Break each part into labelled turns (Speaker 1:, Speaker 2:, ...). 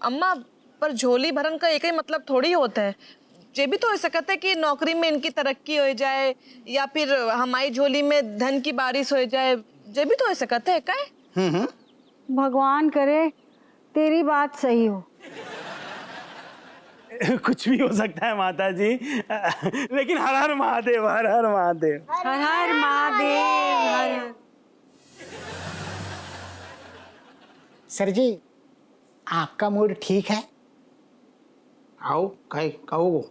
Speaker 1: अम्मा पर झोली भरन का एक ही मतलब थोड़ी होता है। ये भी तो हो सकता है कि नौकरी में इनकी तरक्की हो जाए या फिर हमारी झोली में धन की बारिश हो जाए। ये भी तो हो सकता है का।
Speaker 2: भगवान करे तेरी बात सही हो।
Speaker 3: कुछ भी हो सकता है माता जी, लेकिन हर हर महादेव, हर हर महादेव,
Speaker 2: हर हर महादेव, हर।
Speaker 4: सर जी, आपका मूड ठीक है?
Speaker 5: आओ कहो।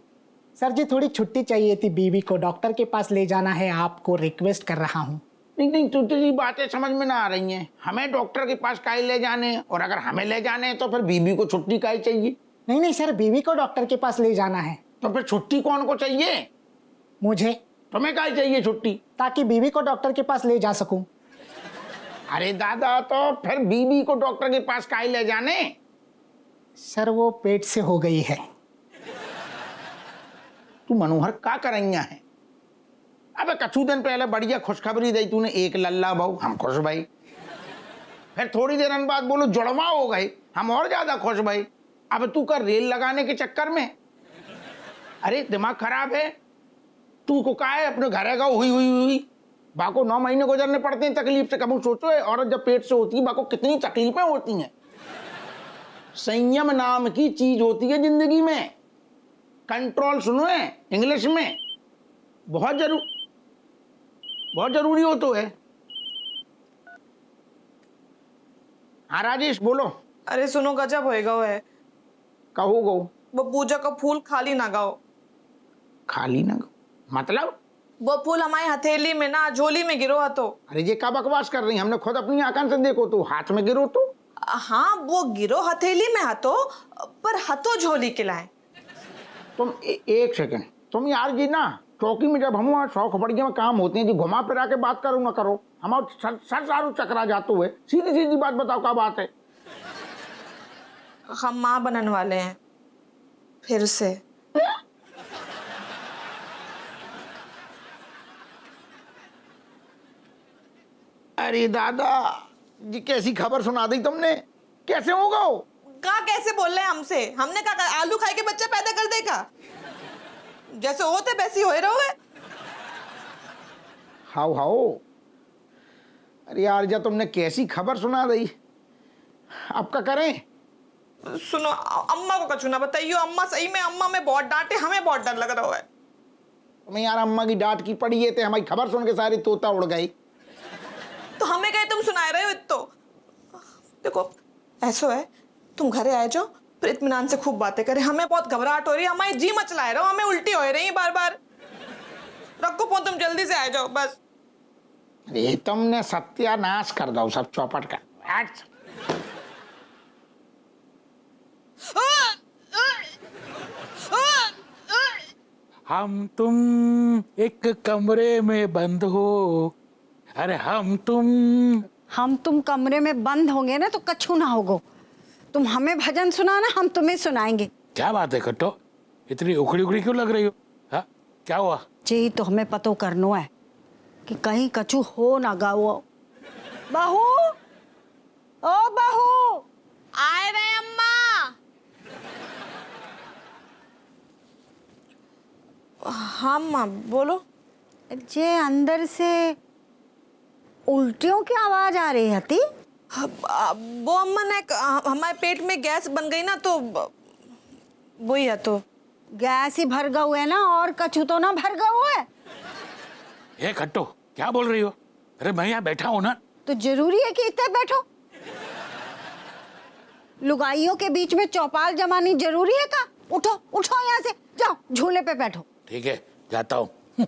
Speaker 4: सर जी, थोड़ी छुट्टी चाहिए थी, बीवी को डॉक्टर के पास ले जाना है, आपको रिक्वेस्ट कर रहा हूँ।
Speaker 5: नहीं तुझे बातें समझ में ना आ रही हैं। हमें डॉक्टर के पास काहे ले जाने हैं, और अगर हमें ले जाने हैं तो फिर बीवी को छुट्टी काहे चाहिए?
Speaker 4: नहीं सर, बीवी को डॉक्टर के पास ले जाना है।
Speaker 5: तो फिर छुट्टी कौन को चाहिए?
Speaker 4: मुझे।
Speaker 5: तुम्हें काहे चाहिए छुट्टी?
Speaker 4: ताकि बीवी को डॉक्टर के पास ले जा सकूं।
Speaker 5: अरे दादा, तो फिर बीवी को डॉक्टर के पास काहे ले जाने?
Speaker 4: सर वो पेट से हो गई है।
Speaker 5: तू मनोहर का करैया है? अबे कछु दिन पहले बढ़िया खुशखबरी दी तूने, एक लल्ला बहू, हम खुश भाई। फिर थोड़ी देर बाद बोलो जुड़वा हो गए, हम और ज्यादा खुश भाई। अब तू का रेल लगाने के चक्कर में, अरे दिमाग खराब है तू को। का है अपने घर का हुई बाको 9 महीने गुजरने पड़ते हैं तकलीफ से। कभी सोचो है औरत जब पेट से होती है बाको कितनी तकलीफें होती हैं। संयम नाम की चीज होती है जिंदगी में। कंट्रोल सुनो है इंग्लिश में, बहुत जरूरी हो तो है। हाँ राजेश बोलो।
Speaker 1: अरे सुनो, गजब होएगा है।
Speaker 5: कहो गो।
Speaker 1: वो पूजा का फूल खाली ना गाओ।
Speaker 5: खाली ना गो मतलब?
Speaker 1: वो फूल हमारी हथेली में ना झोली में गिरो है तो।
Speaker 5: अरे ये क्या बकवास कर रही, हमने खुद अपनी आंखों से देखो तो हाथ में गिरो तो।
Speaker 1: हाँ वो गिरो हथेली में हतो, पर हतो झोली के लाए।
Speaker 5: तुम एक सेकंड, तुम यार जी ना चौकी में जब हम सौ खपड़ियों में काम होते हैं जी, घुमा फिरा के बात करो ना करो, हमारा सर सारू चकरा जाते हुए। सीधी सीधी बात बताओ, क्या बात है?
Speaker 1: हम माँ बनने वाले हैं फिर से।
Speaker 5: अरे दादा जी, कैसी खबर सुना दी तुमने? कैसे होगा वो?
Speaker 1: का कैसे बोल रहे हैं हमसे? हमने कहा आलू खाए के बच्चा पैदा कर देगा? जैसे होते वैसे हो रहोगे।
Speaker 5: हाउ। अरे यार जा, तुमने कैसी खबर सुना दी, अब क्या करें?
Speaker 1: सुनो, अम्मा को कछु ना बताइयो। अम्मा सही में, अम्मा में बहुत डांटे, हमें बहुत डर लग रहा है।
Speaker 5: तुम्हें यार अम्मा की डांट की पड़ी है तो हमारी खबर सुन के सारी तोता उड़ गई।
Speaker 1: तो हमें कहे तुम सुनाए रहे हो तो। देखो ऐसा है, तुम घरे आए जाओ, फिर इत्मीनान से खूब बातें करें। हमें बहुत घबराहट हो रही है, हमारी जी मचलाए रहो, हमें उल्टी हो रही है बार बार। रखो फोन, तुम जल्दी से आ जाओ बस।
Speaker 5: अरे तुमने सत्यानाश कर दो सब चौपट का।
Speaker 6: हम तुम एक कमरे में बंद हो, अरे हम तुम
Speaker 2: कमरे में बंद होंगे ना तो कछु ना होगो। तुम हमें भजन सुनाना, हम तुम्हें सुनाएंगे।
Speaker 6: क्या बात है कट्टो, इतनी उखड़ी क्यों लग रही हो? हाँ क्या हुआ?
Speaker 2: जी तो हमें पतो करनो है कि कहीं कछु हो ना गाओ। बहू, ओ बहू,
Speaker 1: आए रहे अम्मा। हाँ अम्मा बोलो।
Speaker 2: जे अंदर से उल्टियों की आवाज आ रही थी।
Speaker 1: वो अम्मा ने हमारे पेट में गैस बन गई ना, तो वही है। तो
Speaker 2: गैस ही भर गऊ है ना, और कछु तो ना भर गऊ है।
Speaker 6: ए कट्टो क्या बोल रही हो? अरे मैं यहाँ बैठा हूँ ना।
Speaker 2: तो जरूरी है कि इतने बैठो? लुगाइयों के बीच में चौपाल जमानी जरूरी है का? उठो उठो, यहाँ से जाओ, झूले पे बैठो।
Speaker 6: ठीक है जाता हूँ।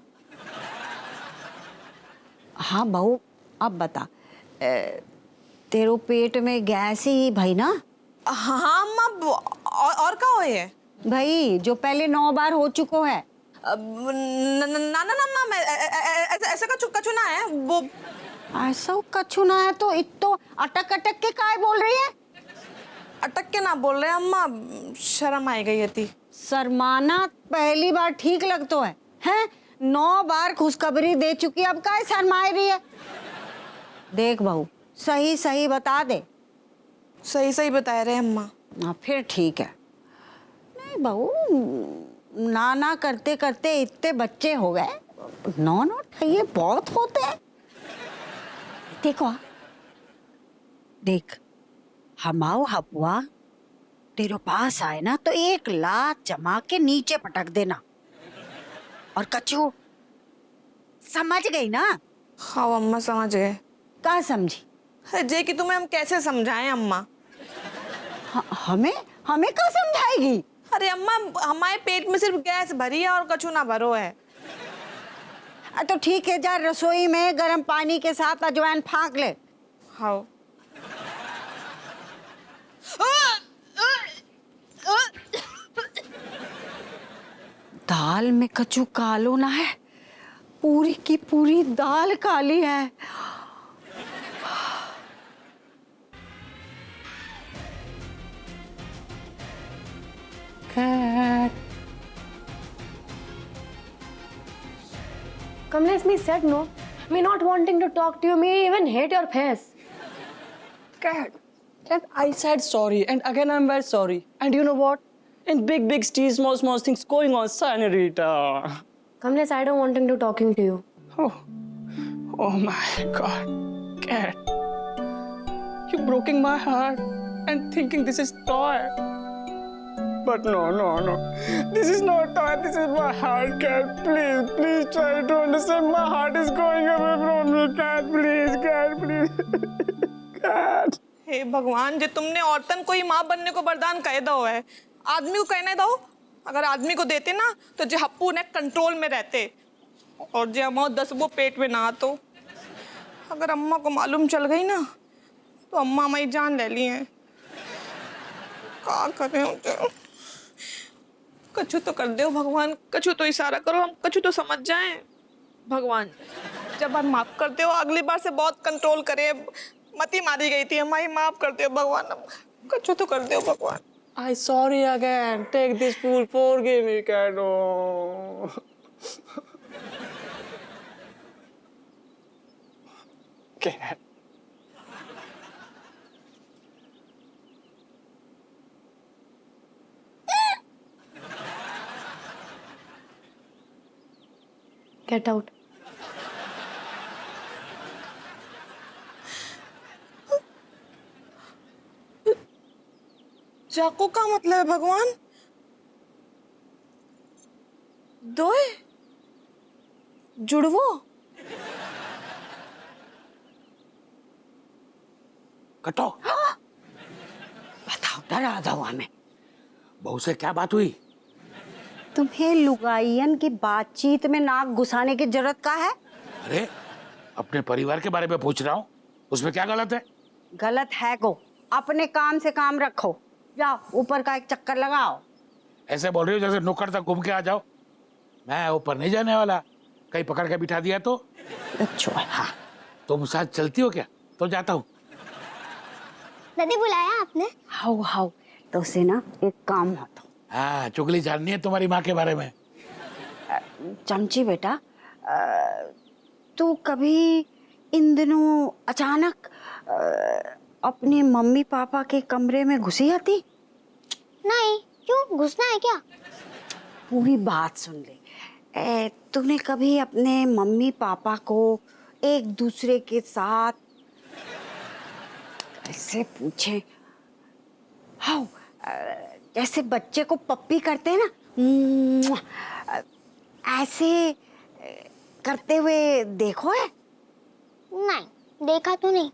Speaker 2: हाँ बहू, अब बता, तेरो पेट में गैस ही भाई ना?
Speaker 1: हाँ अम्मा, और का हो है
Speaker 2: भाई जो पहले 9 बार हो चुको है।
Speaker 1: ना अम्मा, ऐसा कछु ना है। वो
Speaker 2: ऐसा कछु ना है तो इतो अटक अटक के काय बोल रही है?
Speaker 1: अटक के ना बोल रहे अम्मा, शर्म आई गई थी।
Speaker 2: शर्माना पहली बार ठीक लगतो है, हैं? 9 बार खुशखबरी दे चुकी, अब काय शर्माई रही है? देख बहू, सही सही बता दे।
Speaker 1: सही सही बता रहे अम्मा।
Speaker 2: फिर ठीक है। नहीं बहू, ना करते करते इतने बच्चे हो गए, 9 ये बहुत होते हैं। देखो देख, हमाओ हपुआ तेरे पास आए ना तो 1 लात जमा के नीचे पटक देना। और कछु समझ गई ना?
Speaker 1: हाँ अम्मा समझ गए।
Speaker 2: क्या समझी?
Speaker 1: अरे जे कि तुम्हें हम कैसे समझाएं अम्मा?
Speaker 2: हमें क्या समझाएगी?
Speaker 1: अरे अम्मा, हमारे पेट में सिर्फ गैस भरी है और कछु ना भरो है।
Speaker 2: तो ठीक है, जा रसोई में गर्म पानी के साथ अजवाइन फाँक ले।
Speaker 1: हाँ।
Speaker 2: दाल में कछु कालो ना है, पूरी की पूरी दाल काली है।
Speaker 7: Kamlesh said no. Me not wanting to talk to you, me even hate your face.
Speaker 8: Cat. Cat, I said sorry, and again I'm very sorry. And you know what? In big small things going on, Senorita.
Speaker 7: Kamlesh, I don't wanting to talking to you.
Speaker 8: Oh my God. Cat. You broken my heart and thinking this is toy. But no. This is not toy, this is my heart, Cat. Please try to understand. My heart is going away from me, Cat. Please. Cat.
Speaker 1: हे भगवान, जो तुमने औरतन को ही माँ बनने को वरदान कह दो है, आदमी को कहने दो। अगर आदमी को देते ना तो जे हप्पू ने कंट्रोल में रहते, और जे अम्मा 10 वो पेट में ना आतो। अगर अम्मा को मालूम चल गई ना तो अम्मा हमारी जान ले ली है। क्या करें उनसे? कछु तो कर दो भगवान, कछु तो इशारा करो, हम कछु तो समझ जाएं। भगवान जब बार माफ कर दो, अगली बार से बहुत कंट्रोल करे। मती मारी गई थी हमारी, माफ कर दो भगवान, कछु तो कर दो भगवान।
Speaker 8: I sorry again. Take this fool. Forgive me, Cat. Oh. Cat.
Speaker 7: Get out.
Speaker 1: चाकू का मतलब है भगवान? दोए जुड़वो?
Speaker 6: कटो।
Speaker 2: बताओ, डरा दो हमें।
Speaker 6: बहू से क्या बात हुई?
Speaker 2: तुम्हें लुगाइयन की बातचीत में नाक घुसाने की जरूरत का है?
Speaker 6: अरे अपने परिवार के बारे में पूछ रहा हूँ, उसमें क्या गलत है?
Speaker 2: गलत है को अपने काम से काम रखो। जाओ ऊपर का एक चक्कर लगाओ।
Speaker 6: ऐसे बोल रही हो जैसे नुक्कड़ तक घूम के आ जाओ। मैं ऊपर नहीं जाने वाला, कहीं पकड़ के बिठा दिया तो।
Speaker 2: अच्छा
Speaker 6: हाँ, तुम साथ चलती हो क्या? तो जाता हूँ।
Speaker 9: दादी बुलाया आपने?
Speaker 2: हाउ तो से ना एक काम होता।
Speaker 6: हाँ, चुगली जाननी है तुम्हारी माँ के बारे में?
Speaker 2: चमची बेटा, तू कभी इन दिनों अचानक अपने मम्मी पापा के कमरे में घुसी आती?
Speaker 9: नहीं, क्यों? घुसना है क्या?
Speaker 2: पूरी बात सुन ले। तूने कभी अपने मम्मी पापा को एक दूसरे के साथ ऐसे पूछे, हाउ, जैसे बच्चे को पप्पी करते हैं ना, ऐसे करते हुए देखो है?
Speaker 9: नहीं, देखा तो नहीं।